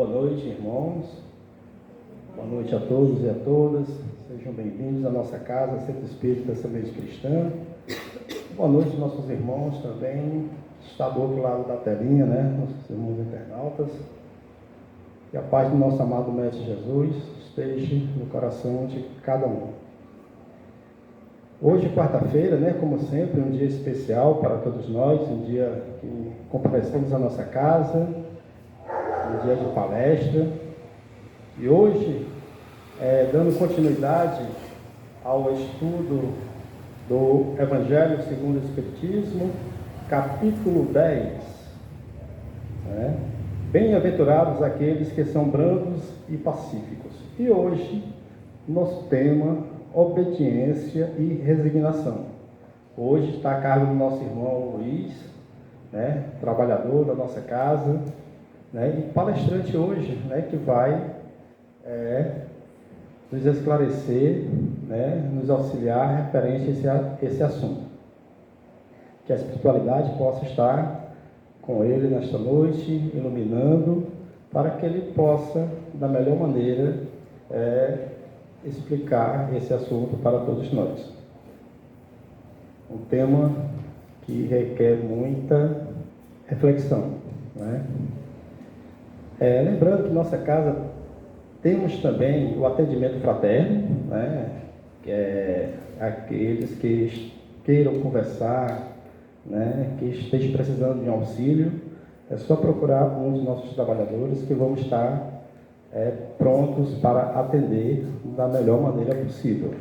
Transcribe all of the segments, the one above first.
Boa noite, irmãos. Boa noite a todos e a todas. Sejam bem-vindos à nossa casa, Centro Espírita Semente Cristã. Boa noite, nossos irmãos também. Está do outro lado da telinha, né? Nossos irmãos internautas. Que a paz do nosso amado Mestre Jesus esteja no coração de cada um. Hoje, quarta-feira, né? Como sempre, um dia especial para todos nós, um dia que comparecemos à nossa casa, um dia de palestra. E hoje, dando continuidade ao estudo do Evangelho segundo o Espiritismo, capítulo 10, né? Bem-aventurados aqueles que são brandos e pacíficos. E hoje, nosso tema, obediência e resignação. Hoje está a cargo do nosso irmão Luiz, né? Trabalhador da nossa casa, né? E palestrante hoje, né? Que vai nos esclarecer, né? Nos auxiliar referente a esse assunto. Que a espiritualidade possa estar com ele nesta noite, iluminando, para que ele possa, da melhor maneira, explicar esse assunto para todos nós. Um tema que requer muita reflexão, né? Lembrando que nossa casa temos também o atendimento fraterno, né? Que é aqueles que queiram conversar, né? Que estejam precisando de um auxílio, é só procurar um dos nossos trabalhadores que vão estar prontos para atender da melhor maneira possível.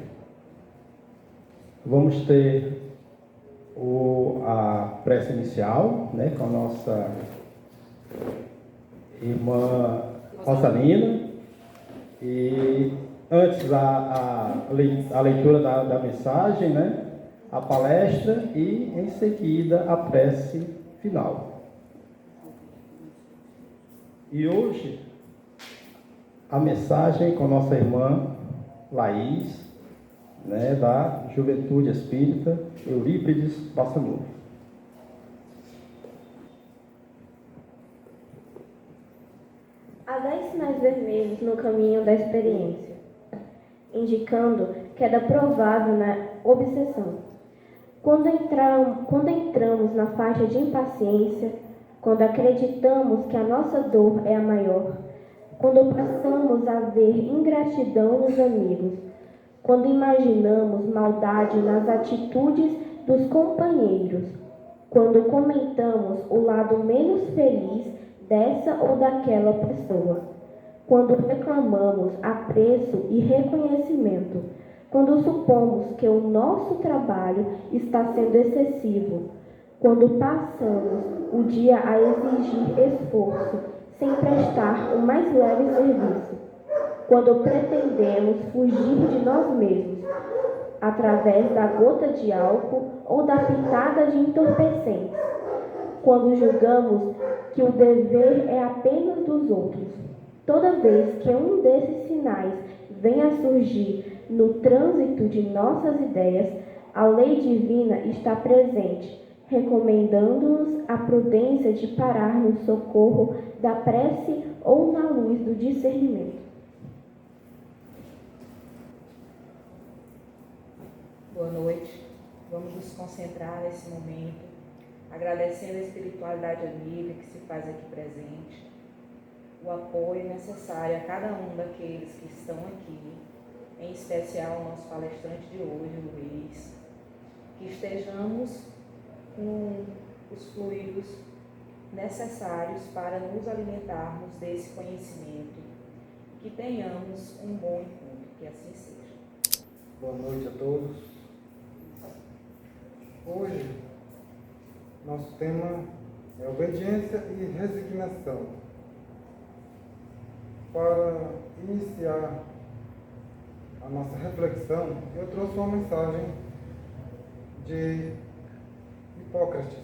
Vamos ter a prece inicial, né? Com a nossa irmã Rosalina. E antes a leitura da mensagem, né? A palestra e em seguida a prece final. E hoje a mensagem com a nossa irmã Laís, né? Da Juventude Espírita Eurípides Passanova. Há 10 sinais vermelhos no caminho da experiência, indicando queda provável na obsessão. Quando entramos na faixa de impaciência, quando acreditamos que a nossa dor é a maior, quando passamos a ver ingratidão nos amigos, quando imaginamos maldade nas atitudes dos companheiros, quando comentamos o lado menos feliz dessa ou daquela pessoa, quando reclamamos apreço e reconhecimento, quando supomos que o nosso trabalho está sendo excessivo, quando passamos o dia a exigir esforço sem prestar o mais leve serviço, quando pretendemos fugir de nós mesmos através da gota de álcool ou da pitada de entorpecentes, quando julgamos que o dever é apenas dos outros. Toda vez que um desses sinais vem a surgir no trânsito de nossas ideias, a lei divina está presente, recomendando-nos a prudência de parar no socorro da prece ou na luz do discernimento. Boa noite. Vamos nos concentrar nesse momento, agradecendo a espiritualidade amiga que se faz aqui presente, o apoio necessário a cada um daqueles que estão aqui, em especial ao nosso palestrante de hoje, Luiz, que estejamos com os fluidos necessários para nos alimentarmos desse conhecimento, que tenhamos um bom encontro, que assim seja. Boa noite a todos. Hoje, nosso tema é obediência e resignação. Para iniciar a nossa reflexão, eu trouxe uma mensagem de Hipócrates,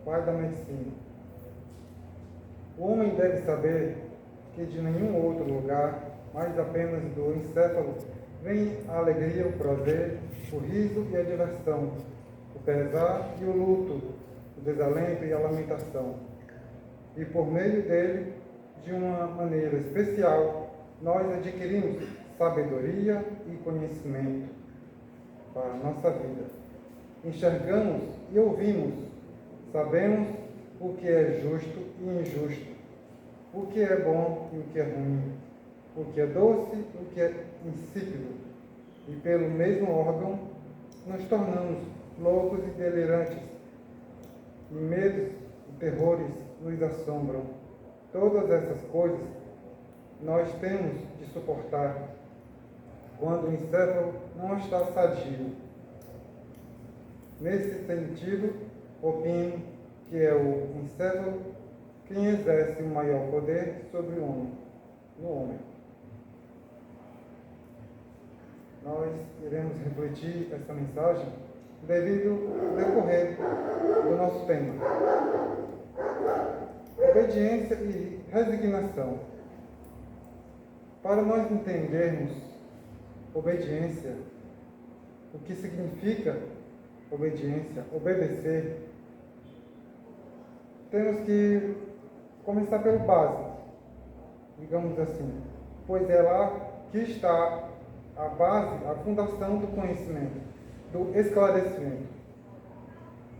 pai da medicina. O homem deve saber que de nenhum outro lugar, mas apenas do encéfalo, vem a alegria, o prazer, o riso e a diversão, o pesar e o luto, o desalento e a lamentação. E por meio dele, de uma maneira especial, nós adquirimos sabedoria e conhecimento para a nossa vida. Enxergamos e ouvimos, sabemos o que é justo e injusto, o que é bom e o que é ruim, o que é doce e o que é insípido. E pelo mesmo órgão, nos tornamos loucos e delirantes, e medos e terrores nos assombram. Todas essas coisas nós temos de suportar quando o encéfalo não está sadio. Nesse sentido, opino que é o encéfalo quem exerce o maior poder sobre o homem, no homem. Nós iremos refletir essa mensagem devido ao decorrer do nosso tema. Obediência e resignação. Para nós entendermos obediência, o que significa obediência, obedecer, temos que começar pelo básico, digamos assim, pois é lá que está a base, a fundação do conhecimento, do esclarecimento.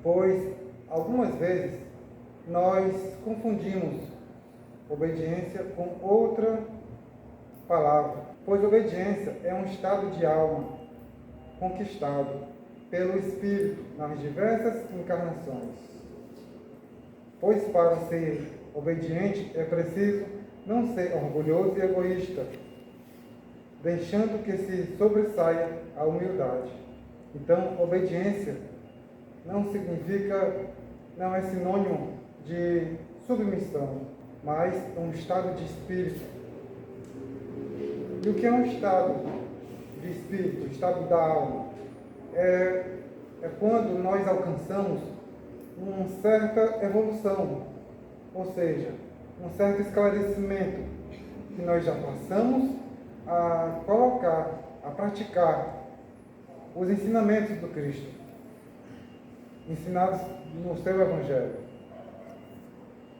Pois, algumas vezes, nós confundimos obediência com outra palavra, pois obediência é um estado de alma conquistado pelo Espírito nas diversas encarnações. Pois para ser obediente é preciso não ser orgulhoso e egoísta, deixando que se sobressaia a humildade. Então, obediência não é sinônimo de submissão, mas um estado de espírito. E o que é um estado de espírito, estado da alma? É quando nós alcançamos uma certa evolução, ou seja, um certo esclarecimento que nós já passamos a colocar, a praticar os ensinamentos do Cristo, ensinados no seu Evangelho.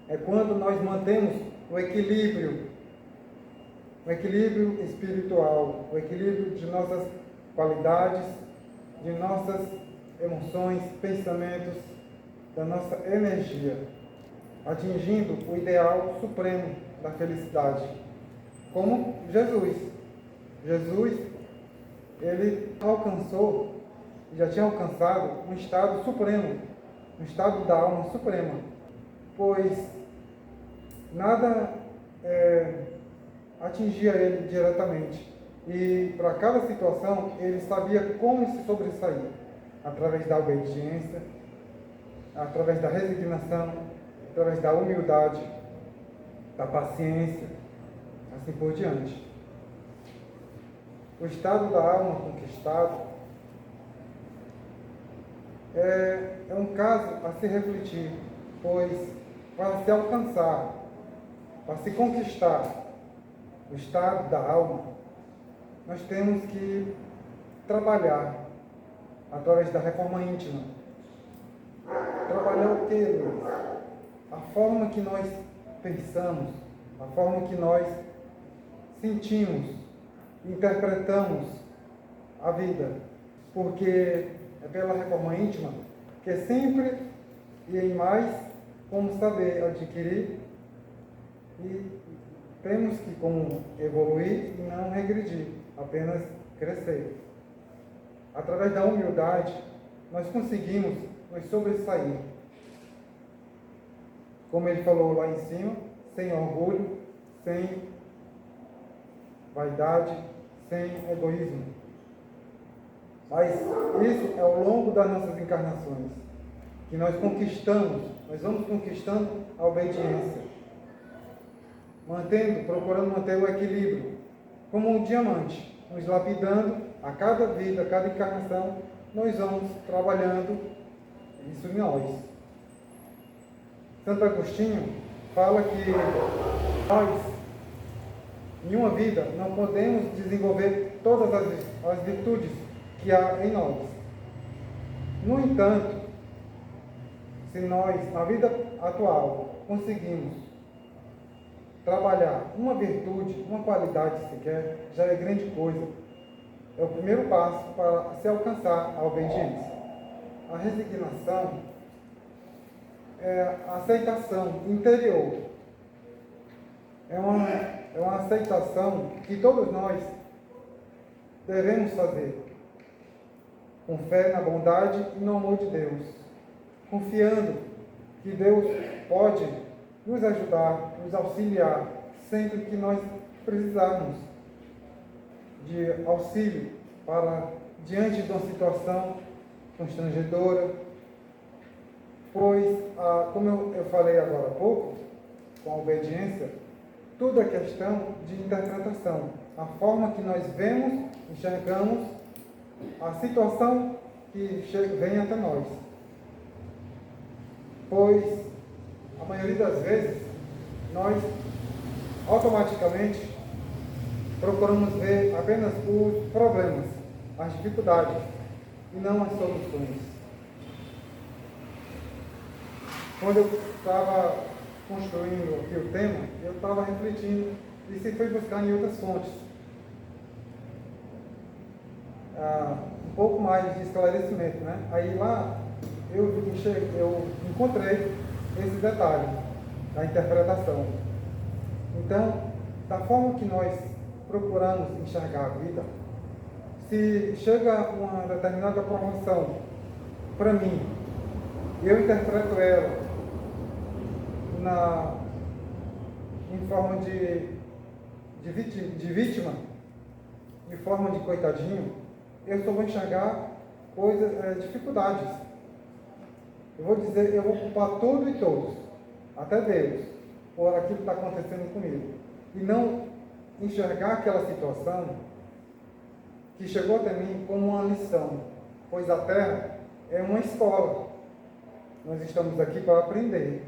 É quando nós mantemos o equilíbrio espiritual, o equilíbrio de nossas qualidades, de nossas emoções, pensamentos, da nossa energia, atingindo o ideal supremo da felicidade, como Jesus. Jesus, ele alcançou, já tinha alcançado um estado supremo, um estado da alma suprema, pois nada atingia ele diretamente. E para cada situação, ele sabia como se sobressair, através da obediência, através da resignação, através da humildade, da paciência, assim por diante. O estado da alma conquistado é um caso a se refletir, pois para se alcançar, para se conquistar o estado da alma, nós temos que trabalhar através da reforma íntima. Trabalhar o que, Luiz? A forma que nós pensamos, a forma que nós sentimos, interpretamos a vida. Porque é pela reforma íntima que é sempre e em mais como saber adquirir e temos que como evoluir e não regredir, apenas crescer. Através da humildade, nós conseguimos nos sobressair. Como ele falou lá em cima, sem orgulho, sem vaidade, sem egoísmo. Mas isso é ao longo das nossas encarnações, que nós vamos conquistando a obediência, procurando manter o equilíbrio, como um diamante, nos lapidando a cada vida, a cada encarnação, nós vamos trabalhando isso em nós. Santo Agostinho fala que nós, em uma vida, não podemos desenvolver todas as virtudes que há em nós. No entanto, se nós, na vida atual, conseguimos trabalhar uma virtude, uma qualidade sequer, já é grande coisa. É o primeiro passo para se alcançar a obediência. A resignação é a aceitação interior. É uma aceitação que todos nós devemos fazer, com fé na bondade e no amor de Deus, confiando que Deus pode nos ajudar, nos auxiliar, sempre que nós precisarmos de auxílio para diante de uma situação constrangedora, pois, como eu falei agora há pouco, com a obediência, tudo é questão de interpretação, a forma que nós vemos, enxergamos a situação que vem até nós. Pois, a maioria das vezes, nós automaticamente procuramos ver apenas os problemas, as dificuldades, e não as soluções. Quando eu estava construindo aqui o tema, eu estava refletindo e se fui buscar em outras fontes um pouco mais de esclarecimento, né? Aí lá eu encontrei esse detalhe da interpretação. Então, da forma que nós procuramos enxergar a vida, se chega uma determinada promoção para mim, eu interpreto ela em forma de vítima, de forma de coitadinho, eu só vou enxergar dificuldades. Eu vou culpar tudo e todos, até Deus, por aquilo que está acontecendo comigo. E não enxergar aquela situação que chegou até mim como uma lição, pois a Terra é uma escola. Nós estamos aqui para aprender.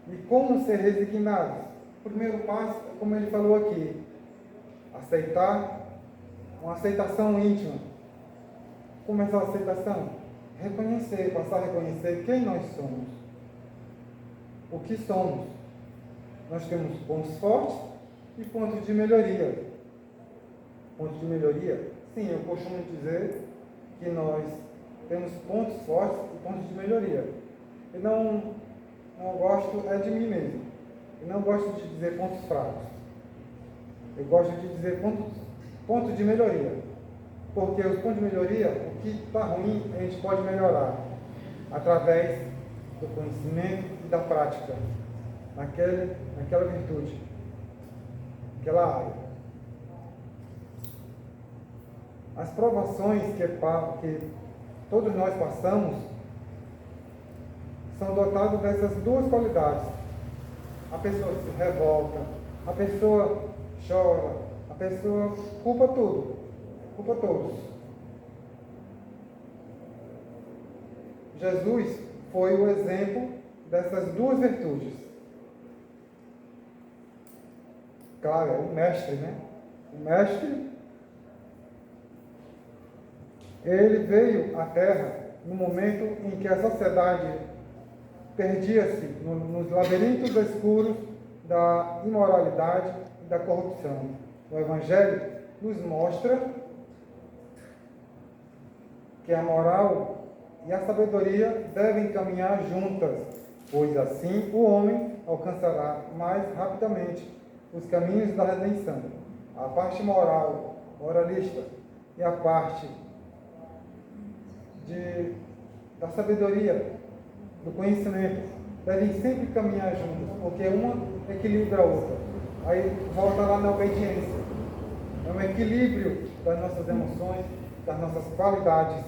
E como ser resignados? O primeiro passo, como ele falou aqui, aceitar, uma aceitação íntima. Como é essa aceitação? Reconhecer, passar a reconhecer quem nós somos. O que somos. Nós temos pontos fortes e pontos de melhoria. Pontos de melhoria? Sim, eu costumo dizer que nós temos pontos fortes e pontos de melhoria. Eu não gosto de mim mesmo. Eu não gosto de dizer pontos fracos. Eu gosto de dizer pontos de melhoria. Porque os pontos de melhoria, o que está ruim, a gente pode melhorar através do conhecimento e da prática naquela virtude, naquela área. As provações que todos nós passamos são dotadas dessas duas qualidades. A pessoa se revolta, a pessoa chora, a pessoa culpa tudo, culpa todos. Jesus foi o exemplo dessas duas virtudes. Claro, é o mestre, né? O mestre, ele veio à Terra no momento em que a sociedade perdia-se nos labirintos escuros da imoralidade e da corrupção. O Evangelho nos mostra que a moral e a sabedoria devem caminhar juntas, pois assim o homem alcançará mais rapidamente os caminhos da redenção. A parte moral, moralista, e a parte da sabedoria, do conhecimento, devem sempre caminhar juntos, porque uma equilibra a outra. Aí volta lá na obediência. É um equilíbrio das nossas emoções, das nossas qualidades,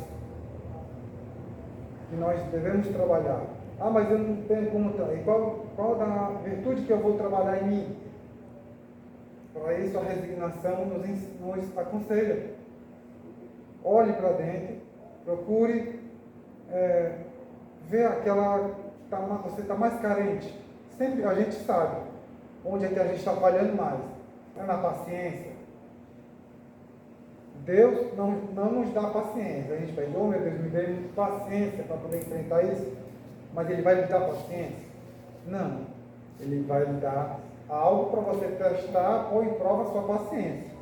que nós devemos trabalhar. Ah, mas eu não tenho como. E qual da virtude que eu vou trabalhar em mim? Para isso a resignação nos aconselha. Olhe para dentro, procure ver aquela que você está mais carente. Sempre a gente sabe onde é que a gente está falhando mais. É na paciência. Deus não nos dá paciência. A gente pede, oh meu Deus, me dê paciência para poder enfrentar isso. Mas Ele vai lhe dar paciência? Não. Ele vai lhe dar algo para você testar ou em prova a sua paciência.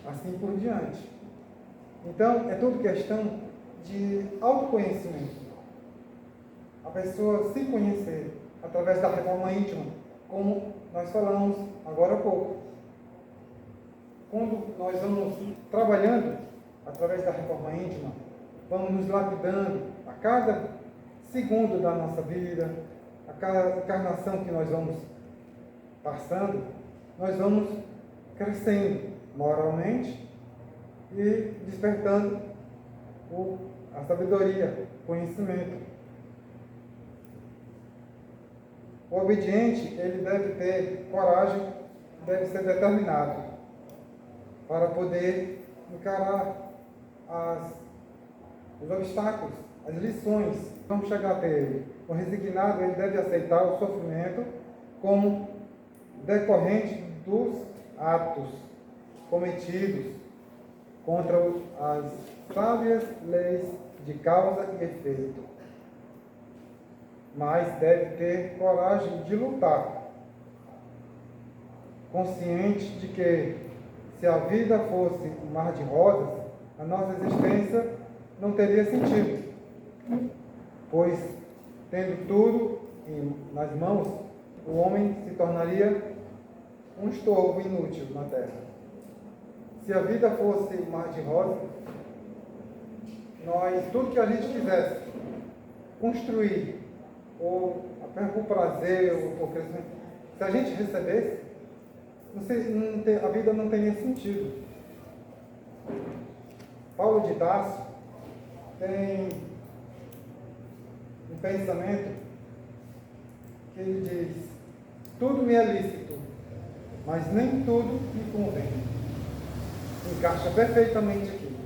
Assim por diante. Então, é tudo questão de autoconhecimento. A pessoa se conhecer através da reforma íntima, como nós falamos agora há pouco. Quando nós vamos trabalhando através da reforma íntima, vamos nos lapidando a cada segundo da nossa vida, a cada encarnação que nós vamos passando, nós vamos crescendo moralmente e despertando a sabedoria, o conhecimento. O obediente, ele deve ter coragem, deve ser determinado para poder encarar os obstáculos, as lições que vão chegar até ele. O resignado, ele deve aceitar o sofrimento como decorrente dos atos cometidos contra as sábias leis de causa e efeito. Mas deve ter coragem de lutar, consciente de que, se a vida fosse um mar de rosas, a nossa existência não teria sentido, pois, tendo tudo nas mãos, o homem se tornaria um estorvo inútil na terra. Se a vida fosse um mar de rosas, tudo que a gente quisesse construir, ou por prazer, ou por crescimento, se a gente recebesse, a vida não teria sentido. Paulo de Tarso tem um pensamento que ele diz: tudo me é lícito, mas nem tudo me convém. Encaixa perfeitamente aqui.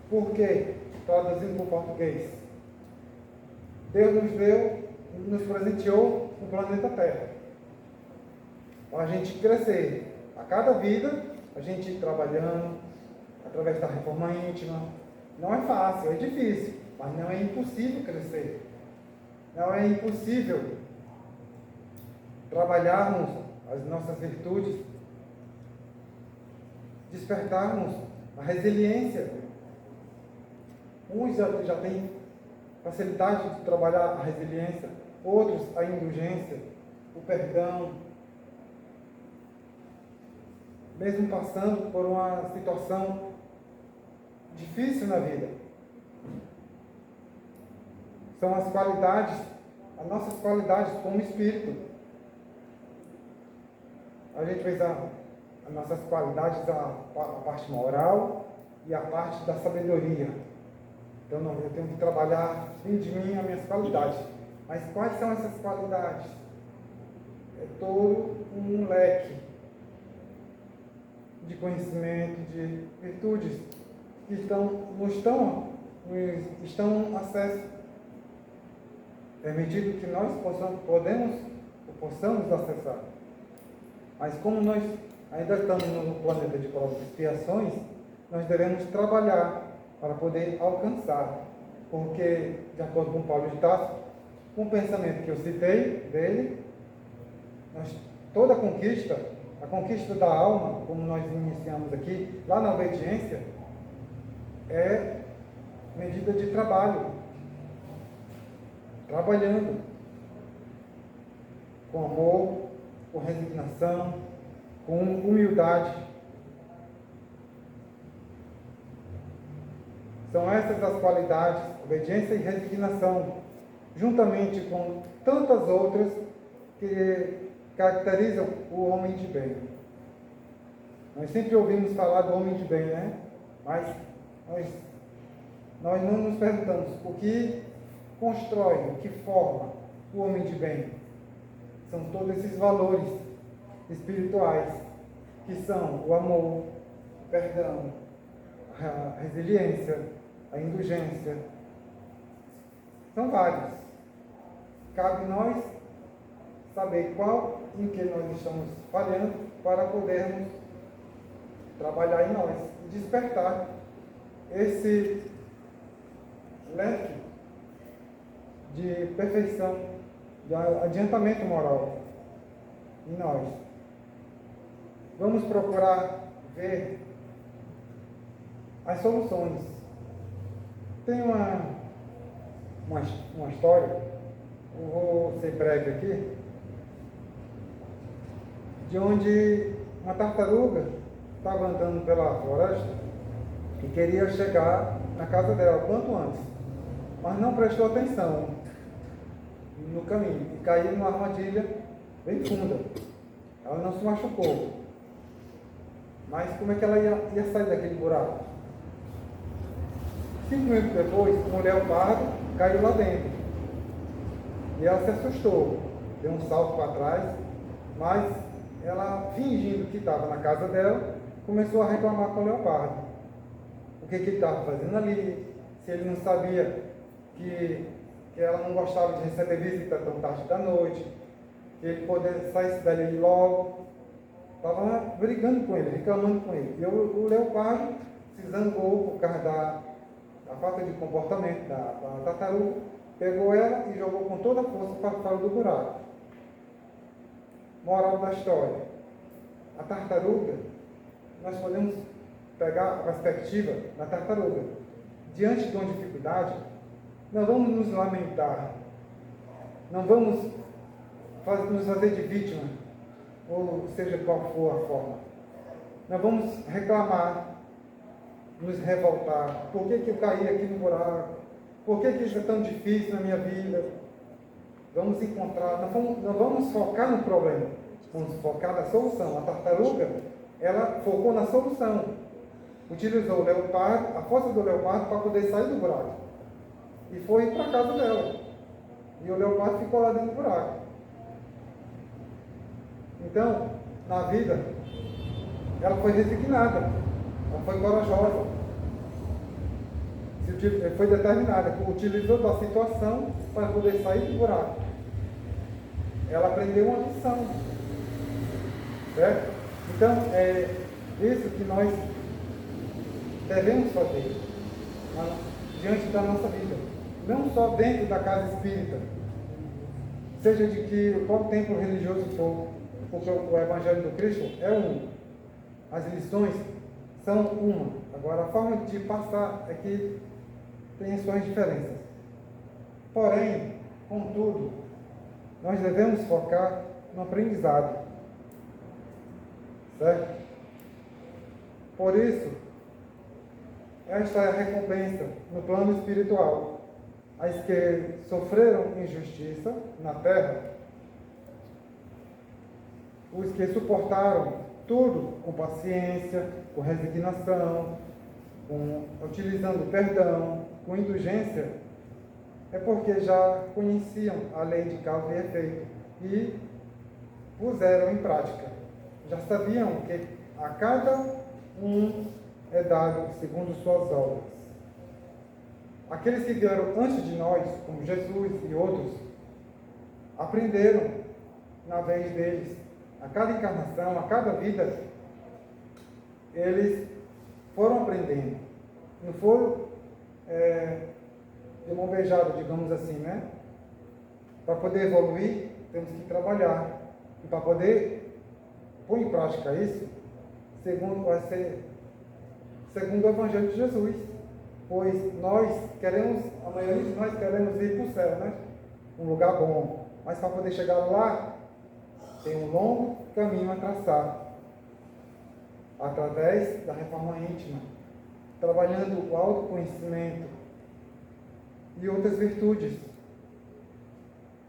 Porque, traduzindo para o português, Deus nos presenteou o planeta Terra, para a gente crescer. A cada vida, a gente ir trabalhando, através da reforma íntima. Não é fácil, é difícil, mas não é impossível crescer. Não é impossível trabalharmos as nossas virtudes, despertarmos a resiliência. Uns já têm facilidade de trabalhar a resiliência, outros a indulgência, o perdão, mesmo passando por uma situação difícil na vida. São as qualidades, as nossas qualidades como espírito. A gente fez as nossas qualidades, a parte moral e a parte da sabedoria. Então, eu tenho que trabalhar dentro de mim as minhas qualidades. Mas quais são essas qualidades? É todo um leque de conhecimento, de virtudes que estão acesso. Permitido que nós possamos acessar. Mas como nós ainda estamos no planeta de provas e expiações, nós devemos trabalhar para poder alcançar. Porque, de acordo com Paulo de Tarso, com o pensamento que eu citei dele, toda a conquista da alma, como nós iniciamos aqui, lá na obediência, é medida de trabalho. Trabalhando com amor, com resignação, com humildade. São essas as qualidades, obediência e resignação, juntamente com tantas outras que caracterizam o homem de bem. Nós sempre ouvimos falar do homem de bem, né? Mas nós não nos perguntamos o que constrói, o que forma o homem de bem. São todos esses valores espirituais, que são o amor, o perdão, a resiliência, a indulgência. São vários. Cabe nós saber qual em que nós estamos falhando para podermos trabalhar em nós e despertar esse leque de perfeição de adiantamento moral em nós. Vamos procurar ver as soluções. Tem uma história, eu vou ser breve aqui, de onde uma tartaruga estava andando pela floresta e queria chegar na casa dela quanto antes, mas não prestou atenção no caminho e caiu numa armadilha bem funda. Ela não se machucou, mas como é que ela ia sair daquele buraco? 5 minutos depois, um leopardo caiu lá dentro e ela se assustou, deu um salto para trás, mas ela, fingindo que estava na casa dela, começou a reclamar com o leopardo. O que ele estava fazendo ali, se ele não sabia que ela não gostava de receber visita tão tarde da noite, que ele poderia sair dali logo. Estava brigando com ele, reclamando com ele. E o leopardo se zangou por causa da falta de comportamento da tartaruga, pegou ela e jogou com toda a força para fora do buraco. Moral da história: a tartaruga, nós podemos pegar a perspectiva da tartaruga. Diante de uma dificuldade, não vamos nos lamentar, não vamos nos fazer de vítima, ou seja qual for a forma. Não vamos reclamar, nos revoltar. Por que eu caí aqui no buraco? Por que isso é tão difícil na minha vida? Vamos encontrar, não vamos focar no problema, vamos focar na solução. A tartaruga, ela focou na solução. Utilizou o leopardo, a força do leopardo para poder sair do buraco. E foi para a casa dela. E o leopardo ficou lá dentro do buraco. Então, na vida, ela foi resignada, ela foi corajosa, foi determinada, utilizou da situação para poder sair do buraco. Ela aprendeu uma lição, certo? Então, é isso que nós devemos fazer diante da nossa vida, não só dentro da casa espírita, seja de que qual templo religioso for, porque o Evangelho do Cristo é um, as lições são uma. Agora, a forma de passar é que tem suas diferenças. Porém, contudo, nós devemos focar no aprendizado, certo? Por isso, esta é a recompensa no plano espiritual. As que sofreram injustiça na terra, os que suportaram tudo com paciência, com resignação, utilizando perdão, com indulgência, é porque já conheciam a lei de causa e efeito e puseram em prática. Já sabiam que a cada um é dado segundo suas obras. Aqueles que vieram antes de nós, como Jesus e outros, aprenderam na vez deles. A cada encarnação, a cada vida, eles foram aprendendo. Não foram de mão beijada, digamos assim, né? Para poder evoluir, temos que trabalhar. E para poder pôr em prática isso, segundo o Evangelho de Jesus. Pois a maioria de nós queremos ir para o céu, né? Um lugar bom. Mas para poder chegar lá, tem um longo caminho a traçar. Através da reforma íntima, trabalhando o autoconhecimento e outras virtudes,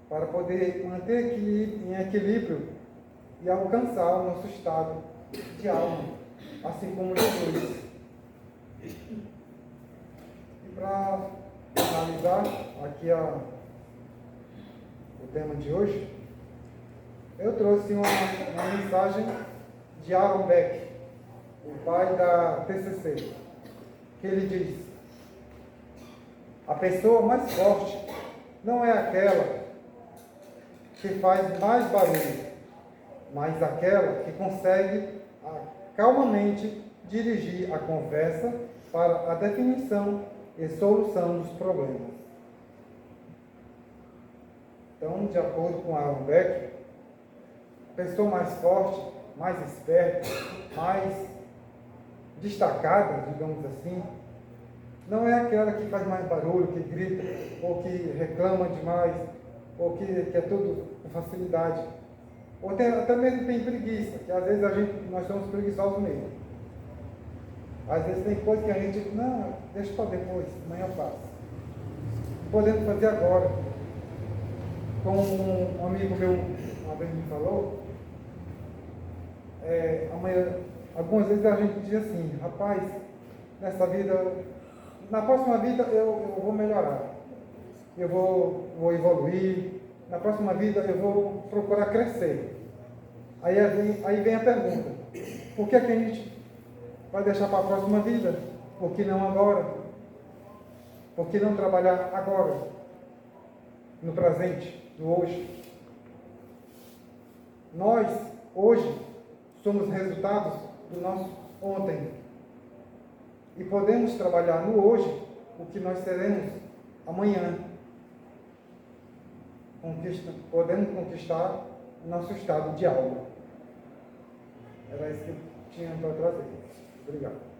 para poder manter em equilíbrio e alcançar o nosso estado de alma, assim como Jesus. E para finalizar aqui o tema de hoje, eu trouxe uma mensagem de Aaron Beck, o pai da TCC, que ele diz: a pessoa mais forte não é aquela que faz mais barulho, mas aquela que consegue calmamente dirigir a conversa para a definição e solução dos problemas. Então, de acordo com Aaron Beck, a pessoa mais forte, mais esperta, mais destacada, digamos assim, não é aquela que faz mais barulho, que grita, ou que reclama demais, ou que quer tudo com facilidade. Ou até mesmo tem preguiça, que às vezes nós somos preguiçosos mesmo. Às vezes tem coisa que a gente, não, deixa para depois, amanhã eu faço. Podemos fazer agora. Como um amigo meu uma vez me falou, amanhã, algumas vezes a gente diz assim, rapaz, nessa vida, na próxima vida eu vou melhorar, eu vou evoluir, na próxima vida eu vou procurar crescer. Aí vem a pergunta, por que a gente vai deixar para a próxima vida? Por que não agora? Por que não trabalhar agora? No presente, no hoje? Nós, hoje, somos resultados do nosso ontem. E podemos trabalhar no hoje o que nós seremos amanhã. Podemos conquistar o nosso estado de alma. Era isso que eu tinha para trazer. Obrigado.